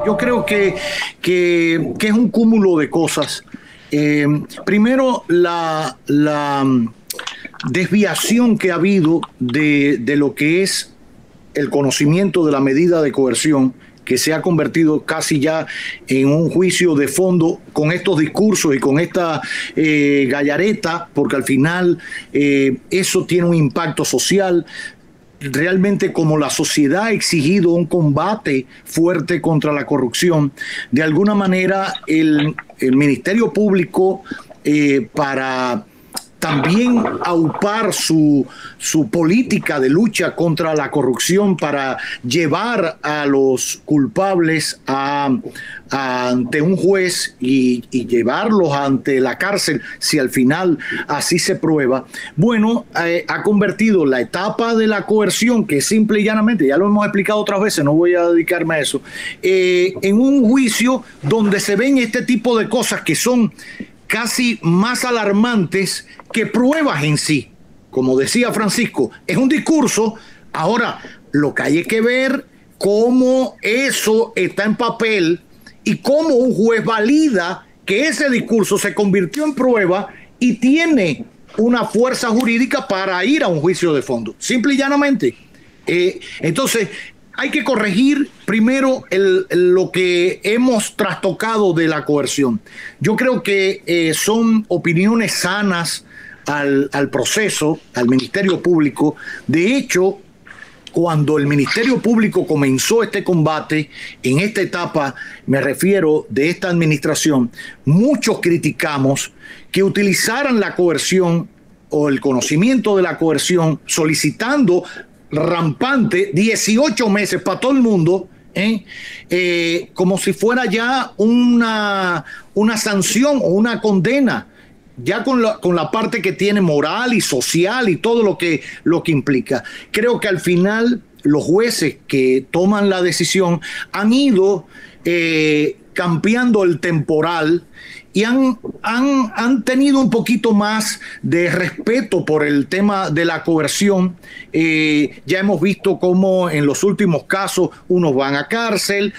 Yo creo que es un cúmulo de cosas. Primero, la desviación que ha habido de lo que es el conocimiento de la medida de coerción, que se ha convertido casi ya en un juicio de fondo con estos discursos y con esta gallareta, porque al final eso tiene un impacto social. Realmente, como la sociedad ha exigido un combate fuerte contra la corrupción, de alguna manera el Ministerio Público, para también aupar su política de lucha contra la corrupción, para llevar a los culpables ante un juez y llevarlos ante la cárcel si al final así se prueba. Bueno, ha convertido la etapa de la coerción, que simple y llanamente, ya lo hemos explicado otras veces, no voy a dedicarme a eso, en un juicio donde se ven este tipo de cosas que son casi más alarmantes que pruebas en sí. Como decía Francisco, es un discurso. Ahora, lo que hay que ver cómo eso está en papel y cómo un juez valida que ese discurso se convirtió en prueba y tiene una fuerza jurídica para ir a un juicio de fondo. Simple y llanamente. Entonces, hay que corregir primero lo que hemos trastocado de la coerción. Yo creo que son opiniones sanas al proceso, al Ministerio Público. De hecho, cuando el Ministerio Público comenzó este combate, en esta etapa, me refiero de esta administración, muchos criticamos que utilizaran la coerción o el conocimiento de la coerción, solicitando rampante 18 meses para todo el mundo, como si fuera ya una sanción o una condena, ya con la parte que tiene moral y social y todo lo que implica. Creo que al final los jueces que toman la decisión han ido cambiando el temporal y han tenido un poquito más de respeto por el tema de la coerción. Ya hemos visto cómo en los últimos casos unos van a cárcel,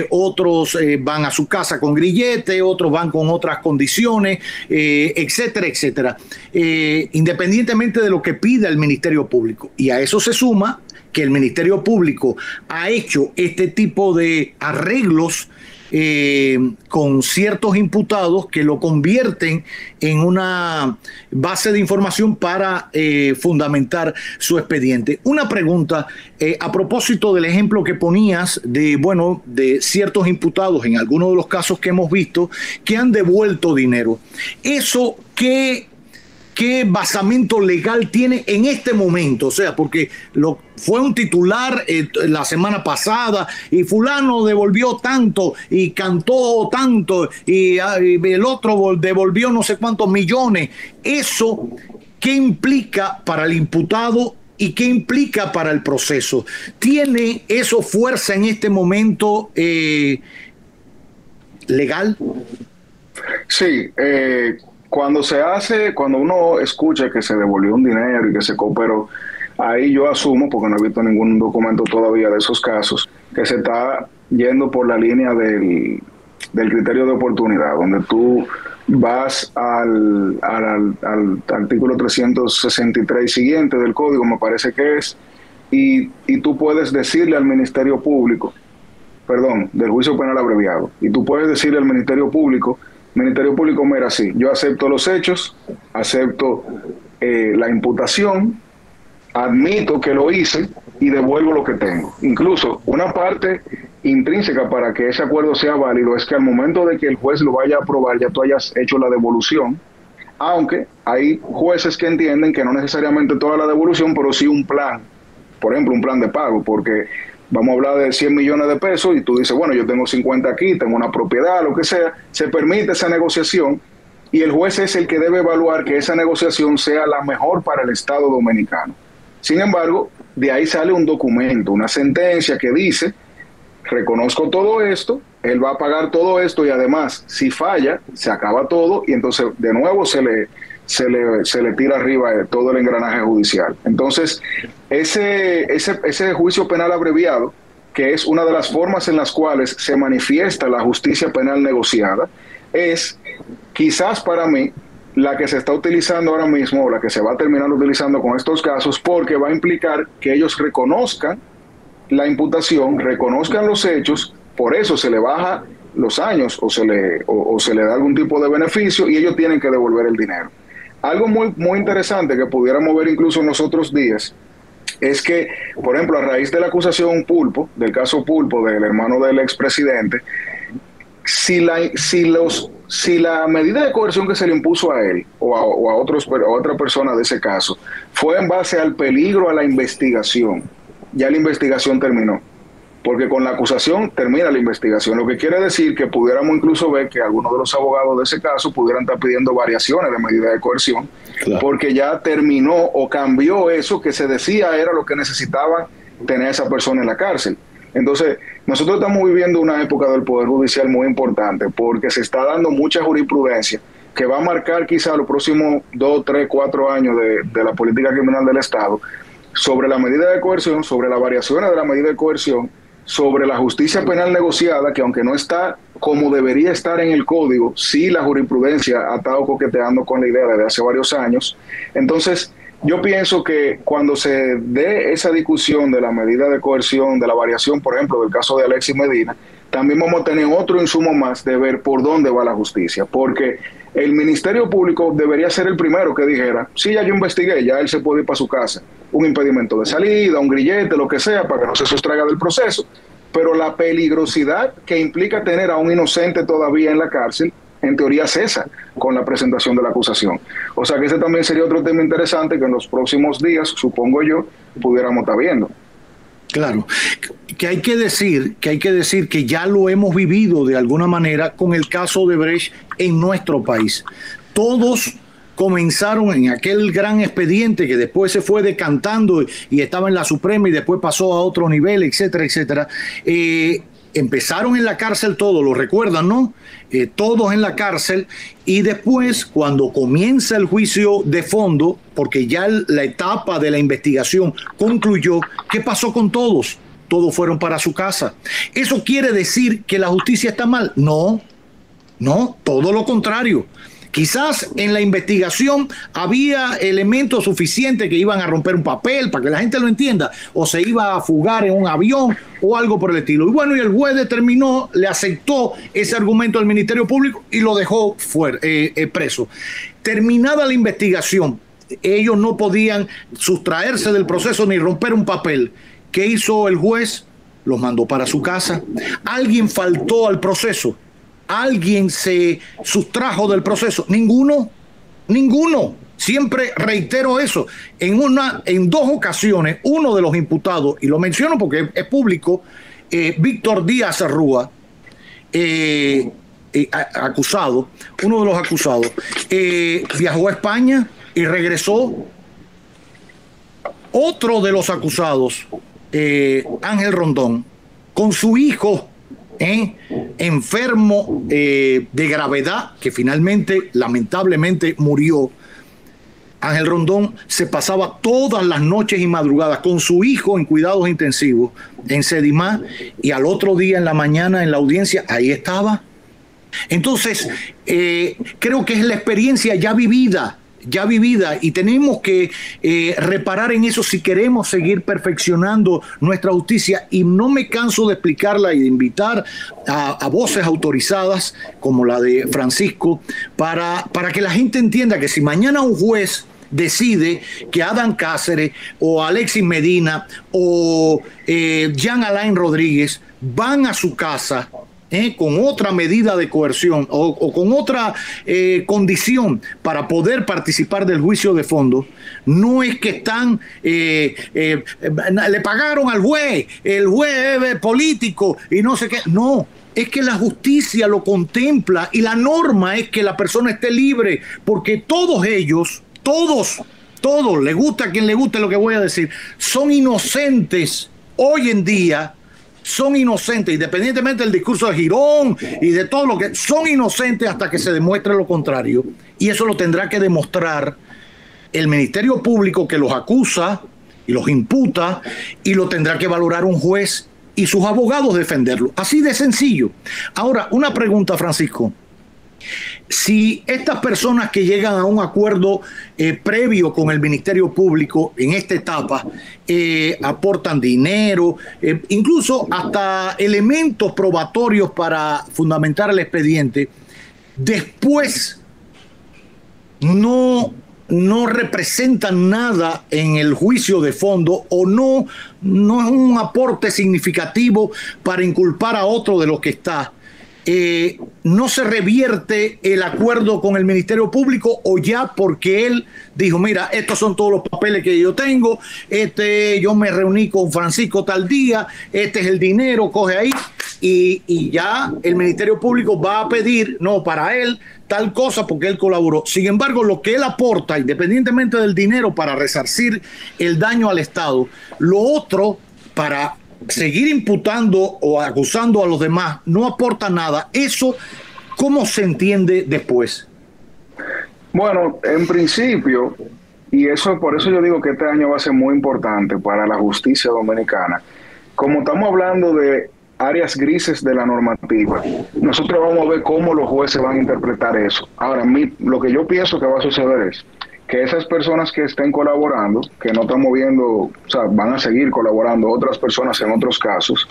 otros van a su casa con grillete, otros van con otras condiciones, etcétera, etcétera. Independientemente de lo que pida el Ministerio Público. Y a eso se suma que el Ministerio Público ha hecho este tipo de arreglos con ciertos imputados que lo convierten en una base de información para fundamentar su expediente. Una pregunta a propósito del ejemplo que ponías de ciertos imputados en algunos de los casos que hemos visto que han devuelto dinero. ¿Eso qué basamento legal tiene en este momento? O sea, porque fue un titular la semana pasada y fulano devolvió tanto y cantó tanto y el otro devolvió no sé cuántos millones. ¿Eso qué implica para el imputado y qué implica para el proceso? ¿Tiene eso fuerza en este momento legal? Sí, cuando uno escucha que se devolvió un dinero y que se cooperó, ahí yo asumo, porque no he visto ningún documento todavía de esos casos, que se está yendo por la línea del criterio de oportunidad, donde tú vas al artículo 363 siguiente del código, me parece que es, y tú puedes decirle al Ministerio Público, del juicio penal abreviado, y tú puedes decirle al Ministerio Público, mira, sí, yo acepto los hechos, acepto la imputación, admito que lo hice y devuelvo lo que tengo. Incluso una parte intrínseca para que ese acuerdo sea válido es que al momento de que el juez lo vaya a aprobar ya tú hayas hecho la devolución, aunque hay jueces que entienden que no necesariamente toda la devolución, pero sí un plan, por ejemplo un plan de pago, porque vamos a hablar de 100 millones de pesos y tú dices, bueno, yo tengo 50 aquí, tengo una propiedad, lo que sea, se permite esa negociación y el juez es el que debe evaluar que esa negociación sea la mejor para el Estado dominicano. Sin embargo, de ahí sale un documento, una sentencia que dice, reconozco todo esto, él va a pagar todo esto y además, si falla, se acaba todo y entonces de nuevo se le tira arriba todo el engranaje judicial. Entonces, ese juicio penal abreviado, que es una de las formas en las cuales se manifiesta la justicia penal negociada, es quizás para mí la que se está utilizando ahora mismo, o la que se va a terminar utilizando con estos casos, porque va a implicar que ellos reconozcan la imputación, reconozcan los hechos, por eso se le baja los años o se le da algún tipo de beneficio y ellos tienen que devolver el dinero. Algo muy interesante que pudiéramos ver incluso en los otros días es que, por ejemplo, a raíz de la acusación Pulpo, del caso Pulpo, del hermano del expresidente, si la medida de coerción que se le impuso a él o a otra persona de ese caso fue en base al peligro a la investigación, ya la investigación terminó, porque con la acusación termina la investigación, lo que quiere decir que pudiéramos incluso ver que algunos de los abogados de ese caso pudieran estar pidiendo variaciones de medida de coerción, claro, porque ya terminó o cambió eso que se decía era lo que necesitaba tener a esa persona en la cárcel. Entonces, nosotros estamos viviendo una época del Poder Judicial muy importante porque se está dando mucha jurisprudencia que va a marcar quizá los próximos 2, 3, 4 años de la política criminal del Estado sobre la medida de coerción, sobre las variaciones de la medida de coerción, sobre la justicia penal negociada, que aunque no está como debería estar en el código, sí la jurisprudencia ha estado coqueteando con la idea desde hace varios años. Entonces, yo pienso que cuando se dé esa discusión de la medida de coerción, de la variación, por ejemplo, del caso de Alexis Medina, también vamos a tener otro insumo más de ver por dónde va la justicia, porque el Ministerio Público debería ser el primero que dijera, sí, ya yo investigué, ya él se puede ir para su casa, un impedimento de salida, un grillete, lo que sea, para que no se sustraiga del proceso, pero la peligrosidad que implica tener a un inocente todavía en la cárcel, en teoría cesa con la presentación de la acusación. O sea que ese también sería otro tema interesante que en los próximos días, supongo yo, pudiéramos estar viendo. Claro, que hay que decir que ya lo hemos vivido de alguna manera con el caso de Brecht en nuestro país. Todos comenzaron en aquel gran expediente que después se fue decantando y estaba en la Suprema y después pasó a otro nivel, etcétera, etcétera. Empezaron en la cárcel todos, lo recuerdan, ¿no? Todos en la cárcel, y después cuando comienza el juicio de fondo, porque ya la etapa de la investigación concluyó, ¿qué pasó con todos? Todos fueron para su casa. ¿Eso quiere decir que la justicia está mal? No, todo lo contrario. Quizás en la investigación había elementos suficientes que iban a romper un papel para que la gente lo entienda, o se iba a fugar en un avión o algo por el estilo. Y bueno, y el juez determinó, le aceptó ese argumento al Ministerio Público y lo dejó preso. Terminada la investigación, ellos no podían sustraerse del proceso ni romper un papel. ¿Qué hizo el juez? Los mandó para su casa. ¿Alguien faltó al proceso? ¿Alguien se sustrajo del proceso? Ninguno. Siempre reitero eso. En 2 ocasiones, uno de los imputados, y lo menciono porque es público, Víctor Díaz Rúa, acusado, uno de los acusados, viajó a España y regresó. Otro de los acusados, Ángel Rondón, con su hijo enfermo de gravedad, que finalmente, lamentablemente, murió. Ángel Rondón se pasaba todas las noches y madrugadas con su hijo en cuidados intensivos en Sedimá, y al otro día en la mañana en la audiencia, ahí estaba. Entonces, creo que es la experiencia ya vivida, y tenemos que reparar en eso si queremos seguir perfeccionando nuestra justicia, y no me canso de explicarla y de invitar a voces autorizadas como la de Francisco para que la gente entienda que si mañana un juez decide que Adán Cáceres o Alexis Medina o Jean Alain Rodríguez van a su casa con otra medida de coerción o con otra condición para poder participar del juicio de fondo, no es que están le pagaron al juez, el juez es político y no sé qué, no, es que la justicia lo contempla y la norma es que la persona esté libre, porque todos ellos, todos, le gusta a quien le guste lo que voy a decir, son inocentes hoy en día. Son inocentes, independientemente del discurso de Girón y de todo lo que... Son inocentes hasta que se demuestre lo contrario. Y eso lo tendrá que demostrar el Ministerio Público que los acusa y los imputa, y lo tendrá que valorar un juez y sus abogados defenderlo. Así de sencillo. Ahora, una pregunta, Francisco. Si estas personas que llegan a un acuerdo previo con el Ministerio Público en esta etapa aportan dinero, incluso hasta elementos probatorios para fundamentar el expediente, después no representan nada en el juicio de fondo o no es un aporte significativo para inculpar a otro de los que está, no se revierte el acuerdo con el Ministerio Público, o ya porque él dijo, mira, estos son todos los papeles que yo tengo, yo me reuní con Francisco tal día, este es el dinero, coge ahí, y ya el Ministerio Público va a pedir, no, para él tal cosa porque él colaboró. Sin embargo, lo que él aporta, independientemente del dinero para resarcir el daño al Estado, lo otro para seguir imputando o acusando a los demás, no aporta nada. ¿Eso cómo se entiende después? Bueno, en principio, y eso por eso yo digo que este año va a ser muy importante para la justicia dominicana. Como estamos hablando de áreas grises de la normativa, nosotros vamos a ver cómo los jueces van a interpretar eso. Ahora, lo que yo pienso que va a suceder es que esas personas que estén colaborando, que no estamos viendo, o sea, van a seguir colaborando otras personas en otros casos,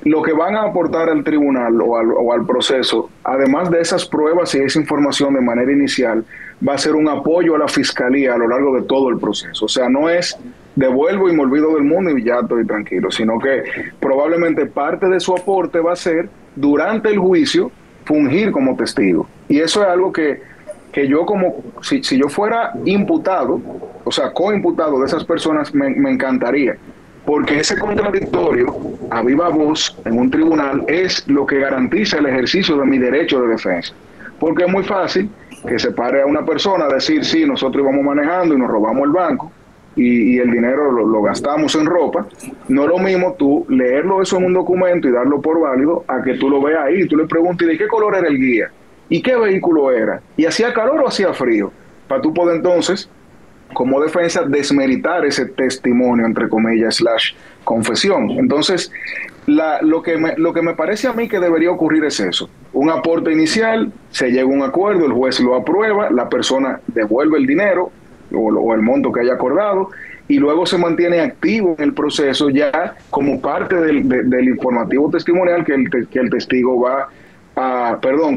lo que van a aportar al tribunal o al proceso, además de esas pruebas y esa información de manera inicial, va a ser un apoyo a la fiscalía a lo largo de todo el proceso. O sea, no es devuelvo y me olvido del mundo y ya estoy tranquilo, sino que probablemente parte de su aporte va a ser, durante el juicio, fungir como testigo. Y eso es algo que yo como, si yo fuera imputado, o sea, coimputado de esas personas, me encantaría. Porque ese contradictorio a viva voz en un tribunal es lo que garantiza el ejercicio de mi derecho de defensa. Porque es muy fácil que se pare a una persona a decir, sí, nosotros íbamos manejando y nos robamos el banco y el dinero lo gastamos en ropa. No es lo mismo tú leerlo eso en un documento y darlo por válido a que tú lo veas ahí y tú le preguntes, ¿de qué color era el guía? ¿Y qué vehículo era? ¿Y hacía calor o hacía frío? Para tú poder entonces, como defensa, desmeritar ese testimonio, entre comillas, / confesión. Entonces, lo que me parece a mí que debería ocurrir es eso. Un aporte inicial, se llega a un acuerdo, el juez lo aprueba, la persona devuelve el dinero o el monto que haya acordado, y luego se mantiene activo en el proceso ya como parte del informativo testimonial que el testigo va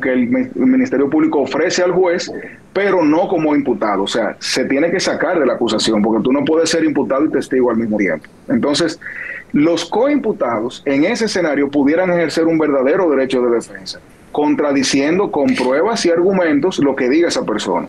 que el Ministerio Público ofrece al juez, pero no como imputado. O sea, se tiene que sacar de la acusación, porque tú no puedes ser imputado y testigo al mismo tiempo. Entonces, los coimputados en ese escenario pudieran ejercer un verdadero derecho de defensa, contradiciendo con pruebas y argumentos lo que diga esa persona.